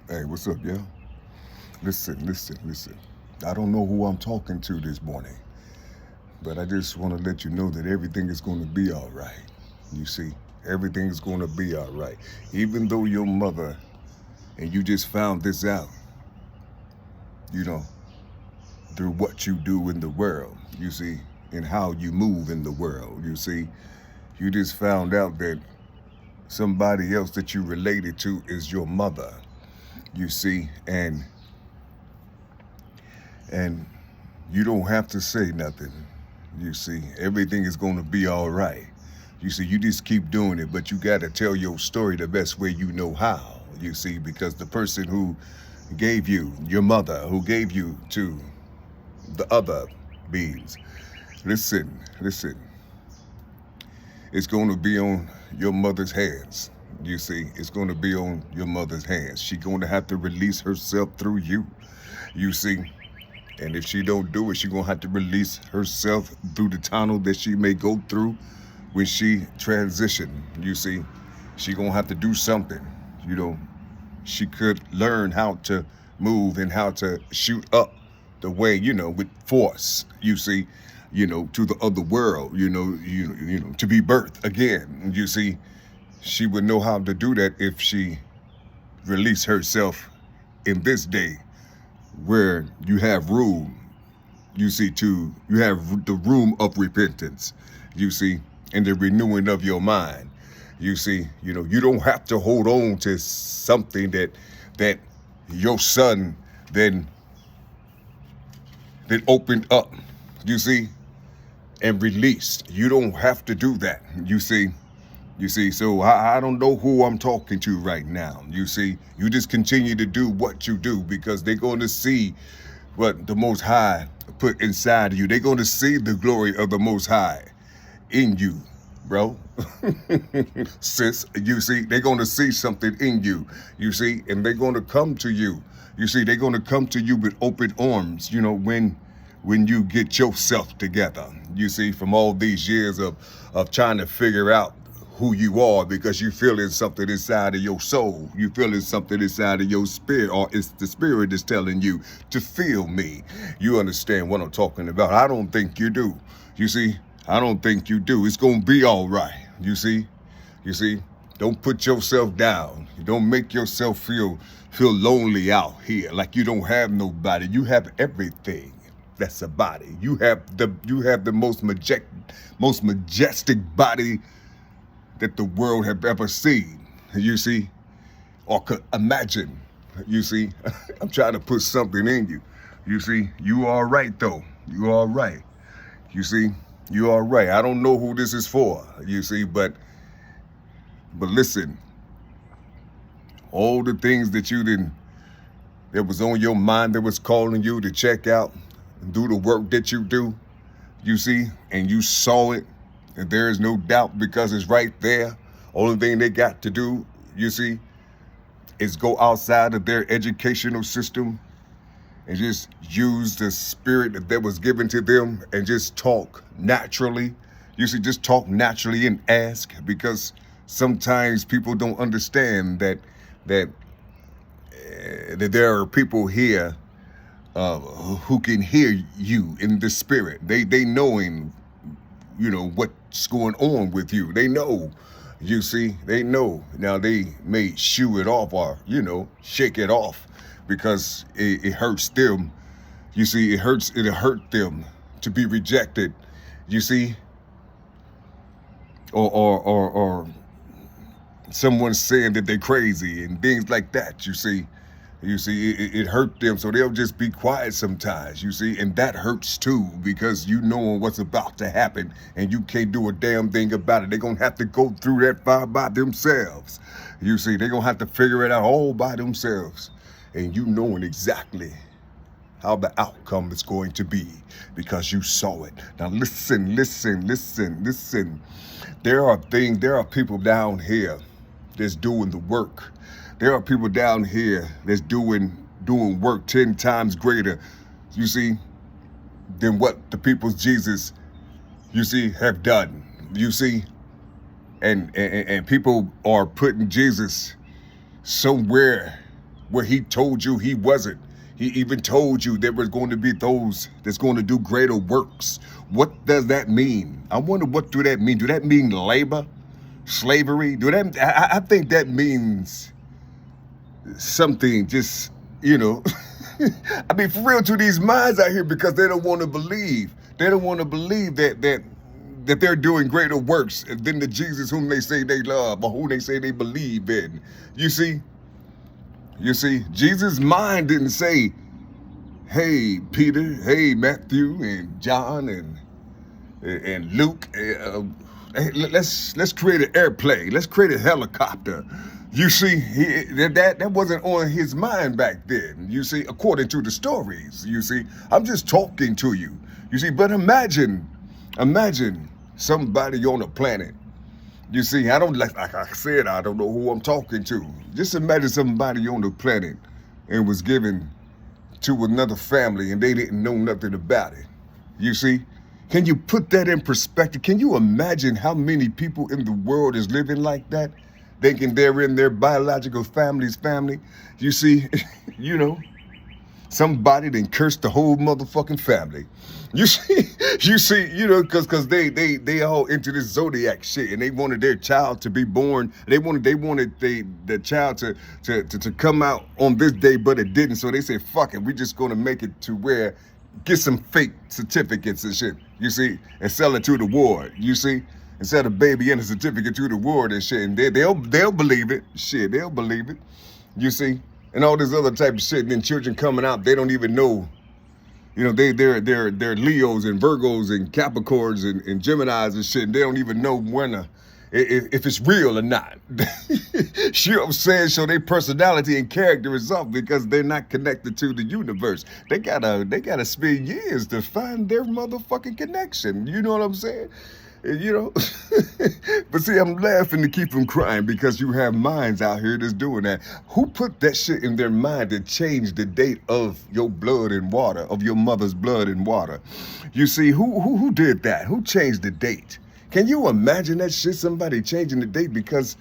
Hey, what's up, yeah? Listen. I don't know who I'm talking to this morning, but I just want to let you know that everything is going to be all right. You see, everything is going to be all right. Even though your mother and you just found this out, you know, through what you do in the world, you see, and how you move in the world, you see, you just found out that somebody else that you related to is your mother, you see, and you don't have to say nothing. You see, everything is going to be all right. You see, you just keep doing it, but you got to tell your story the best way you know how. You see, because the person who gave you, your mother, who gave you to the other beings, listen, it's going to be on your mother's hands. You see, it's going to be on your mother's hands. She's going to have to release herself through you. You see, and if she don't do it, she gonna have to release herself through the tunnel that she may go through when she transition. You see, she gonna have to do something. You know, she could learn how to move and how to shoot up the way, with force. You see, to the other world. To be birthed again. You see, she would know how to do that if she released herself in this day where you have room, you have the room of repentance, you see, and the renewing of your mind. You see, you don't have to hold on to something that your son then opened up, you see, and released. You don't have to do that, you see. So I don't know who I'm talking to right now. You see, you just continue to do what you do because they're going to see what the Most High put inside of you. They're going to see the glory of the Most High in you, bro. Sis, you see, they're going to see something in you, you see, and they're going to come to you. You see, they're going to come to you with open arms, when you get yourself together, you see, from all these years of trying to figure out who you are because you feeling something inside of your soul. You feeling something inside of your spirit, or it's the spirit is telling you to feel me. You understand what I'm talking about? I don't think you do. You see, I don't think you do. It's going to be all right. You see, don't put yourself down. Don't make yourself feel lonely out here like you don't have nobody. You have everything. That's a body. You have the most majestic body that the world have ever seen, you see, or could imagine, you see. I'm trying to put something in you. You see, you all right though. You all right. You see, you all right. I don't know who this is for, you see, but listen, all the things that that was on your mind that was calling you to check out and do the work that you do, you see, and you saw it, and there is no doubt because it's right there. Only thing they got to do, you see, is go outside of their educational system and just use the spirit that was given to them and just talk naturally. You see, just talk naturally and ask, because sometimes people don't understand that there are people here who can hear you in the spirit. They knowing, what's going on with you. They know, you see, they know. Now they may shoo it off or, shake it off because it hurts them. You see, it hurt them to be rejected, you see, or someone saying that they're crazy and things like that, you see. It hurt them, so they'll just be quiet sometimes, you see, and that hurts too, because you know what's about to happen, and you can't do a damn thing about it. They're gonna have to go through that fire by themselves, you see. They're gonna have to figure it out all by themselves, and you knowing exactly how the outcome is going to be because you saw it. Now listen. There are people down here that's doing the work. There are people down here that's doing work 10 times greater, you see, than what the people's Jesus, you see, have done. You see, and people are putting Jesus somewhere where he told you he wasn't. He even told you there was going to be those that's going to do greater works. What does that mean? I wonder, what do that mean? Do that mean labor? Slavery? I think that means something just, I mean, for real, to these minds out here, because they don't want to believe. They don't want to believe that they're doing greater works than the Jesus whom they say they love or who they say they believe in. You see, Jesus' mind didn't say, hey, Peter, hey, Matthew and John and Luke, hey, let's create an airplane. Let's create a helicopter. You see, that wasn't on his mind back then. You see, according to the stories. You see, I'm just talking to you. You see, but imagine somebody on a planet. You see, like I said, I don't know who I'm talking to. Just imagine somebody on the planet and was given to another family and they didn't know nothing about it. You see, can you put that in perspective? Can you imagine how many people in the world is living like that? Thinking they're in their biological family's family. You see, somebody then cursed the whole motherfucking family. You see, because they all into this zodiac shit, and they wanted their child to be born. They wanted the child to come out on this day, but it didn't. So they said, fuck it, we just gonna make it to where get some fake certificates and shit. You see, and sell it to the ward. You see, and sell a baby and a certificate to the ward and shit, and they'll believe it. Shit, they'll believe it. You see, and all this other type of shit. And then children coming out, they don't even know. They're Leos and Virgos and Capricorns and Geminis and shit. And they don't even know if it's real or not. You know what I'm saying? So their personality and character is off because they're not connected to the universe. They gotta spend years to find their motherfucking connection. You know what I'm saying? But see, I'm laughing to keep from crying because you have minds out here that's doing that. Who put that shit in their mind to change the date of your blood and water, of your mother's blood and water? You see, who did that? Who changed the date? Can you imagine that shit? Somebody changing the date because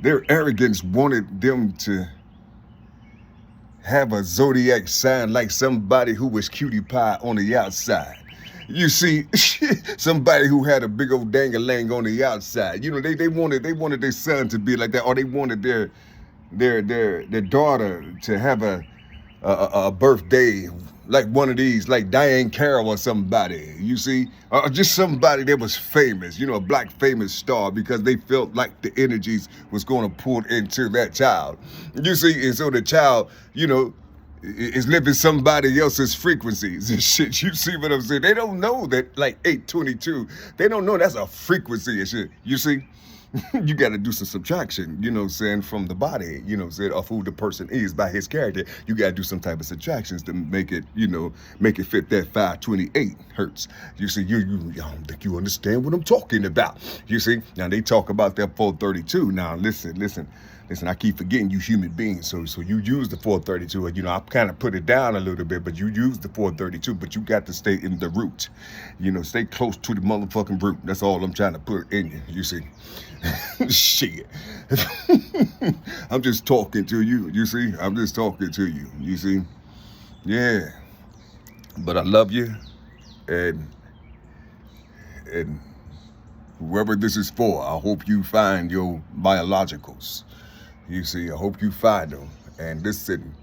their arrogance wanted them to have a zodiac sign like somebody who was cutie pie on the outside. You see, somebody who had a big old dang-a-lang on the outside. They wanted their son to be like that, or they wanted their daughter to have a birthday like one of these, like Diane Carroll or somebody. You see, or just somebody that was famous, a black famous star, because they felt like the energies was going to pour into that child. You see, and so the child, is living somebody else's frequencies and shit. You see what I'm saying? They don't know that, like 822, they don't know that's a frequency and shit. You see? You got to do some subtraction, from the body, of who the person is by his character. You got to do some type of subtractions to make it, make it fit that 528 hertz. You see, I don't think you understand what I'm talking about. You see, now they talk about that 432. Now, listen, I keep forgetting you human beings. So you use the 432. I kind of put it down a little bit, but you use the 432, but you got to stay in the root. Stay close to the motherfucking root. That's all I'm trying to put in you. You see? Shit. I'm just talking to you. You see? I'm just talking to you. You see? Yeah. But I love you. And whoever this is for, I hope you find your biologicals. You see, I hope you find them. And listen,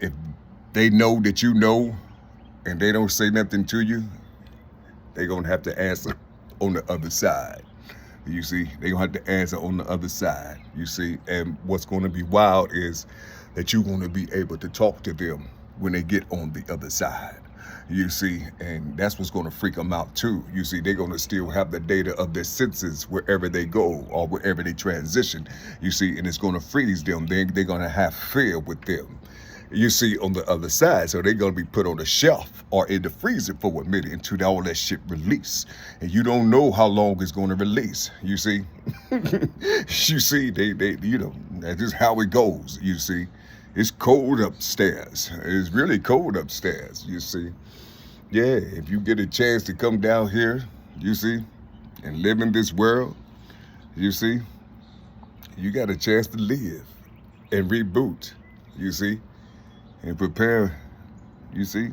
if they know that you know and they don't say nothing to you, they're going to have to answer on the other side. You see, they're going to have to answer on the other side. You see, and what's going to be wild is that you're going to be able to talk to them when they get on the other side. You see, and that's what's going to freak them out too. You see, they're going to still have the data of their senses wherever they go or wherever they transition. You see, and it's going to freeze them. They're going to have fear with them. You see, on the other side, so they're going to be put on the shelf or in the freezer for a minute until all that shit release. And you don't know how long it's going to release. You see, you see, they that's just how it goes. You see, it's cold upstairs. It's really cold upstairs. You see. Yeah, if you get a chance to come down here, you see, and live in this world, you see, you got a chance to live. and reboot, you see, and prepare, you see,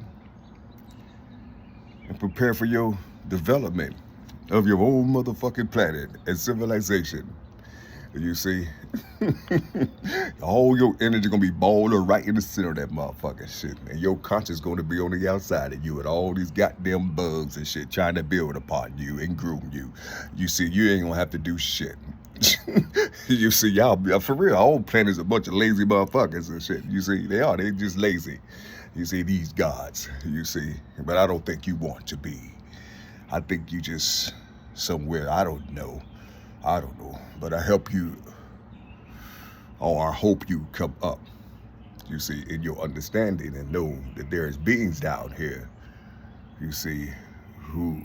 and prepare for your development of your own motherfucking planet and civilization. You see, all your energy gonna be balled right in the center of that motherfucking shit, and your conscience gonna be on the outside of you, and all these goddamn bugs and shit trying to build upon you and groom you. You see, you ain't gonna have to do shit. You see, y'all for real, our whole planet's a bunch of lazy motherfuckers and shit. You see, they just lazy. You see, these gods. You see, but I don't think you want to be. I think you just somewhere. I don't know, but I help you, or I hope you come up, you see, in your understanding and know that there's beings down here, you see, who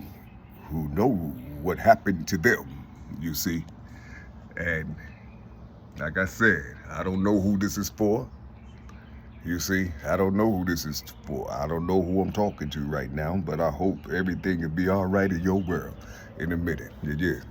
know what happened to them, you see. And like I said, I don't know who this is for. You see, I don't know who this is for. I don't know who I'm talking to right now, but I hope everything will be all right in your world in a minute. Yeah.